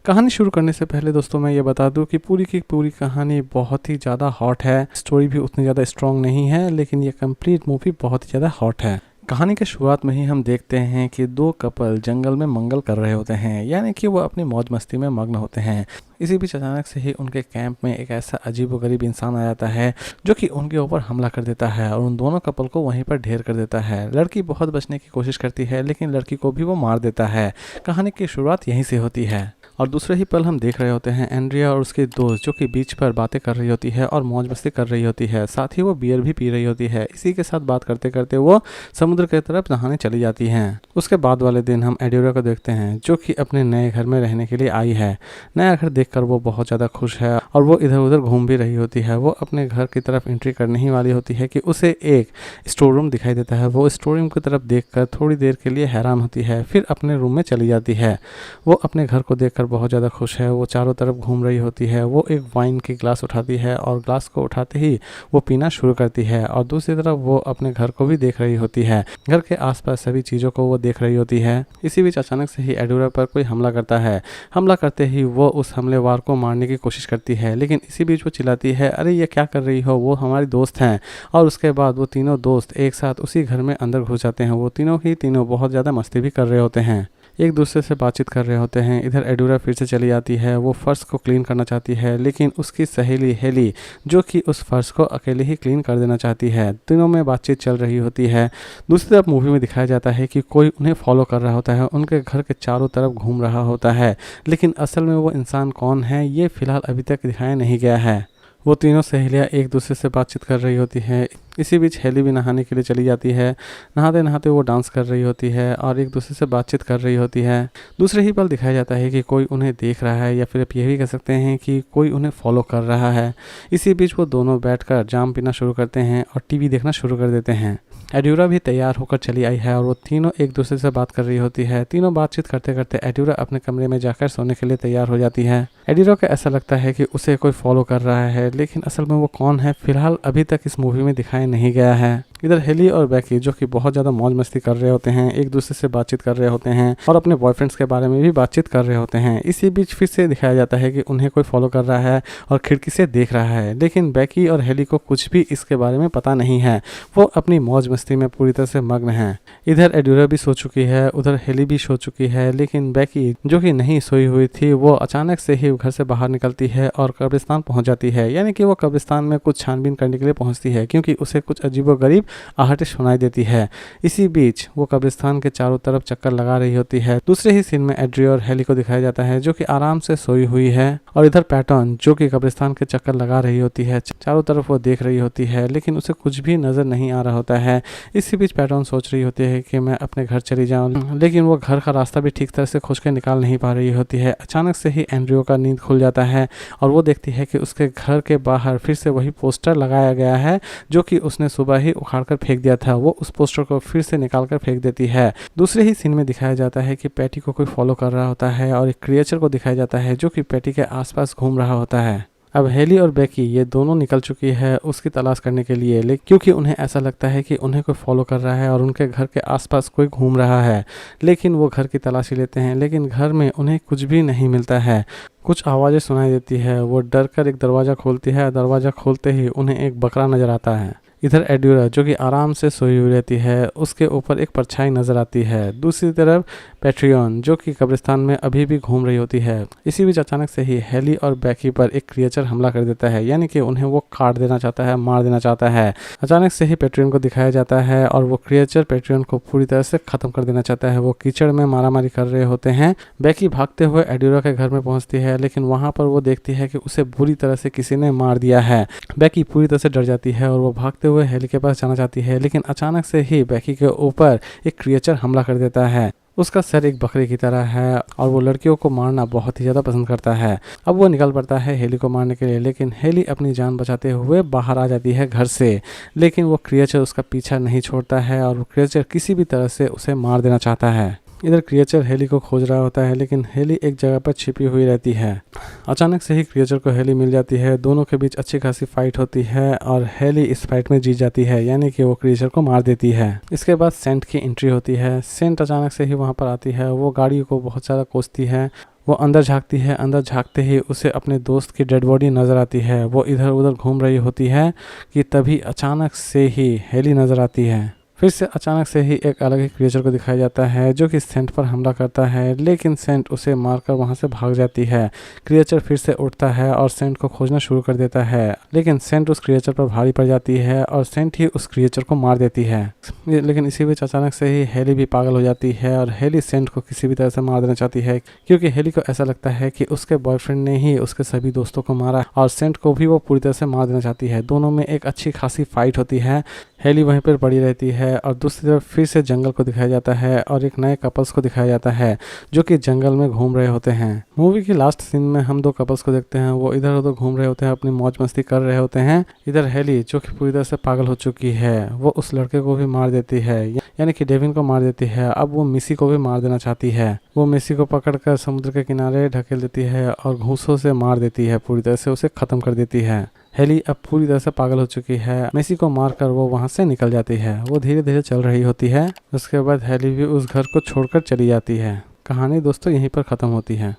कहानी शुरू करने से पहले दोस्तों मैं ये बता दूं कि पूरी की पूरी कहानी बहुत ही ज़्यादा हॉट है। स्टोरी भी उतनी ज़्यादा स्ट्रॉन्ग नहीं है, लेकिन ये कंप्लीट मूवी बहुत ही ज़्यादा हॉट है। कहानी के शुरुआत में ही हम देखते हैं कि दो कपल जंगल में मंगल कर रहे होते हैं, यानी कि वो अपनी मौज मस्ती में मग्न होते हैं। इसी बीच अचानक से ही उनके कैंप में एक ऐसा अजीबोगरीब इंसान आ जाता है जो कि उनके ऊपर हमला कर देता है और उन दोनों कपल को वहीं पर ढेर कर देता है। लड़की बहुत बचने की कोशिश करती है, लेकिन लड़की को भी वो मार देता है। कहानी की शुरुआत यहीं से होती है और दूसरे ही पल हम देख रहे होते हैं एंड्रिया और उसके दोस्त जो कि बीच पर बातें कर रही होती है और मौज मस्ती कर रही होती है। साथ ही वो बियर भी पी रही होती है। इसी के साथ बात करते करते वो समुद्र की तरफ नहाने चली जाती हैं। उसके बाद वाले दिन हम एंड्रिया को देखते हैं जो कि अपने नए घर में रहने के लिए आई है। नया घर देखकर वो बहुत ज़्यादा खुश है और वो इधर उधर घूम भी रही होती है। वो अपने घर की तरफ एंट्री करने ही वाली होती है कि उसे एक स्टोर रूम दिखाई देता है। वो स्टोर रूम की तरफ देखकर थोड़ी देर के लिए हैरान होती है, फिर अपने रूम में चली जाती है। वो अपने घर को देखकर बहुत ज़्यादा खुश है। वो चारों तरफ घूम रही होती है। वो एक वाइन की ग्लास उठाती है और ग्लास को उठाते ही वो पीना शुरू करती है और दूसरी तरफ वो अपने घर को भी देख रही होती है। घर के आसपास सभी चीज़ों को वो देख रही होती है। इसी बीच अचानक से ही एडोरा पर कोई हमला करता है। हमला करते ही वो उस हमलेवार को मारने की कोशिश करती है, लेकिन इसी बीच वो चिल्लाती है, अरे ये क्या कर रही हो, वो हमारी दोस्त हैं। और उसके बाद वो तीनों दोस्त एक साथ उसी घर में अंदर घुस जाते हैं। वो तीनों ही तीनों बहुत ज़्यादा मस्ती भी कर रहे होते हैं, एक दूसरे से बातचीत कर रहे होते हैं। इधर एडोरा फिर से चली आती है। वो फर्श को क्लीन करना चाहती है, लेकिन उसकी सहेली हेली जो कि उस फर्श को अकेले ही क्लीन कर देना चाहती है। तीनों में बातचीत चल रही होती है। दूसरी तरफ मूवी में दिखाया जाता है कि कोई उन्हें फॉलो कर रहा होता है, उनके घर के चारों तरफ घूम रहा होता है, लेकिन असल में वो इंसान कौन है ये फिलहाल अभी तक दिखाया नहीं गया है। वो तीनों सहेलियाँ एक दूसरे से बातचीत कर रही होती हैं। इसी बीच हेली भी नहाने के लिए चली जाती है। नहाते नहाते वो डांस कर रही होती है और एक दूसरे से बातचीत कर रही होती है। दूसरे ही पल दिखाया जाता है कि कोई उन्हें देख रहा है, या फिर आप ये भी कह सकते हैं कि कोई उन्हें फॉलो कर रहा है। इसी बीच वो दोनों बैठकर जाम पीना शुरू करते हैं और टीवी देखना शुरू कर देते हैं। एड्यूरा भी तैयार होकर चली आई है और वो तीनों एक दूसरे से बात कर रही होती है। तीनों बातचीत करते करते एड्यूरा अपने कमरे में जाकर सोने के लिए तैयार हो जाती है। एड्यूरा को ऐसा लगता है कि उसे कोई फॉलो कर रहा है, लेकिन असल में वो कौन है फिलहाल अभी तक इस मूवी में दिखाया नहीं गया है। इधर हेली और बैकी जो कि बहुत ज़्यादा मौज मस्ती कर रहे होते हैं, एक दूसरे से बातचीत कर रहे होते हैं और अपने बॉयफ्रेंड्स के बारे में भी बातचीत कर रहे होते हैं। इसी बीच फिर से दिखाया जाता है कि उन्हें कोई फॉलो कर रहा है और खिड़की से देख रहा है, लेकिन बैकी और हेली को कुछ भी इसके बारे में पता नहीं है। वो अपनी मौज मस्ती में पूरी तरह से मग्न हैं। इधर एड्यूरा भी सो चुकी है, उधर हेली भी सो चुकी है, लेकिन बैकी जो कि नहीं सोई हुई थी वो अचानक से ही घर से बाहर निकलती है और कब्रिस्तान पहुंच जाती है। यानी कि वो कब्रिस्तान में कुछ छानबीन करने के लिए पहुंचती है, क्योंकि उसे कुछ अजीबोगरीब आहटें सुनाई देती है। इसी बीच वो कब्रिस्तान के चारों तरफ चक्कर लगा रही होती है। दूसरे ही सीन में एड्रिया और हेली को दिखाया जाता है जो कि आराम से सोई हुई है और इधर पैटर्न जो कि कब्रिस्तान के चक्कर लगा रही होती है। चारों तरफ वो देख रही होती है, लेकिन उसे कुछ भी नजर नहीं आ रहा होता है। इसी बीच पैटर्न सोच रही होती है कि मैं अपने घर चली जाऊं, लेकिन वो घर का रास्ता भी ठीक तरह से खोज के निकाल नहीं पा रही होती है। अचानक से ही एंड्रियो का नींद खुल जाता है और वो देखती है कि उसके घर के बाहर फिर से वही पोस्टर लगाया गया है जो कि उसने सुबह ही उखाड़ कर फेंक दिया था। वो उस पोस्टर को फिर से निकाल कर फेंक देती है। दूसरे ही सीन में दिखाया जाता है कि पैटी को कोई फॉलो कर रहा होता है और एक क्रिएचर को दिखाया जाता है जो कि पैटी के आसपास घूम रहा होता है। अब हेली और बैकी ये दोनों निकल चुकी है उसकी तलाश करने के लिए, लेकिन क्योंकि उन्हें ऐसा लगता है कि उन्हें कोई फॉलो कर रहा है और उनके घर के आसपास कोई घूम रहा है। लेकिन वो घर की तलाशी लेते हैं, लेकिन घर में उन्हें कुछ भी नहीं मिलता है। कुछ आवाज़ें सुनाई देती है। वो डर कर एक दरवाज़ा खोलती है। दरवाज़ा खोलते ही उन्हें एक बकरा नजर आता है। इधर एड्यूरा जो कि आराम से सोई हुई रहती है, उसके ऊपर एक परछाई नजर आती है। दूसरी तरफ पैट्रियन जो कि कब्रिस्तान में अभी भी घूम रही होती है। इसी बीच अचानक से ही हेली और बैकी पर एक क्रिएचर हमला कर देता है, यानी कि उन्हें वो काट देना चाहता है, मार देना चाहता है। अचानक से ही पैट्रियन को दिखाया जाता है और वो क्रिएचर पैट्रियन को पूरी तरह से खत्म कर देना चाहता है। वो कीचड़ में मारामारी कर रहे होते हैं। बैकी भागते हुए एड्यूरा के घर में पहुंचती है, लेकिन वहां पर वो देखती है कि उसे बुरी तरह से किसी ने मार दिया है। बैकी पूरी तरह से डर जाती है और वो भागते हुए हेली के पास जाना चाहती है, लेकिन अचानक से ही बैकी के ऊपर एक क्रिएचर हमला कर देता है। उसका सर एक बकरे की तरह है और वो लड़कियों को मारना बहुत ही ज़्यादा पसंद करता है। अब वो निकल पड़ता है हेली को मारने के लिए, लेकिन हेली अपनी जान बचाते हुए बाहर आ जाती है घर से। लेकिन वो क्रिएचर उसका पीछा नहीं छोड़ता है और वो क्रिएचर किसी भी तरह से उसे मार देना चाहता है। इधर क्रिएचर हेली को खोज रहा होता है, लेकिन हेली एक जगह पर छिपी हुई रहती है। अचानक से ही क्रिएचर को हेली मिल जाती है। दोनों के बीच अच्छी खासी फाइट होती है और हेली इस फाइट में जीत जाती है, यानी कि वो क्रिएचर को मार देती है। इसके बाद सेंट की एंट्री होती है। सेंट अचानक से ही वहां पर आती है। वो गाड़ी को बहुत ज़्यादा कोसती है। वो अंदर झांकती है। अंदर झांकते ही उसे अपने दोस्त की डेड बॉडी नज़र आती है। वो इधर उधर घूम रही होती है कि तभी अचानक से ही हेली नज़र आती है। फिर से अचानक से ही एक अलग ही क्रिएचर को दिखाया जाता है जो कि सेंट पर हमला करता है, लेकिन सेंट उसे मारकर वहां से भाग जाती है। क्रिएचर फिर से उठता है और सेंट को खोजना शुरू कर देता है, लेकिन सेंट उस क्रिएचर पर भारी पड़ जाती है और सेंट ही उस क्रिएचर को मार देती है। लेकिन इसी बीच अचानक से ही हेली भी पागल हो जाती है और हेली सेंट को किसी भी तरह से मार देना चाहती है, क्योंकि हेली को ऐसा लगता है कि उसके बॉयफ्रेंड ने ही उसके सभी दोस्तों को मारा और सेंट को भी वो पूरी तरह से मार देना चाहती है। दोनों में एक अच्छी खासी फाइट होती है। हेली वहीं पर पड़ी रहती है और दूसरी तरफ फिर से जंगल को दिखाया जाता है और एक नए कपल्स को दिखाया जाता है जो कि जंगल में घूम रहे होते हैं। मूवी की लास्ट सीन में हम दो कपल्स को देखते हैं। वो इधर उधर घूम रहे होते हैं, अपनी मौज मस्ती कर रहे होते हैं। इधर हेली जो कि पूरी तरह से पागल हो चुकी है, वो उस लड़के को भी मार देती है, यानी कि डेविन को मार देती है। अब वो मिसी को भी मार देना चाहती है। वो मिसी को पकड़कर समुद्र के किनारे ढकेल देती है और घूंसों से मार देती है, पूरी तरह से उसे खत्म कर देती है। हेली अब पूरी तरह से पागल हो चुकी है। मेसी को मारकर वो वहां से निकल जाती है। वो धीरे धीरे चल रही होती है। उसके बाद हेली भी उस घर को छोड़कर चली जाती है। कहानी दोस्तों यहीं पर खत्म होती है।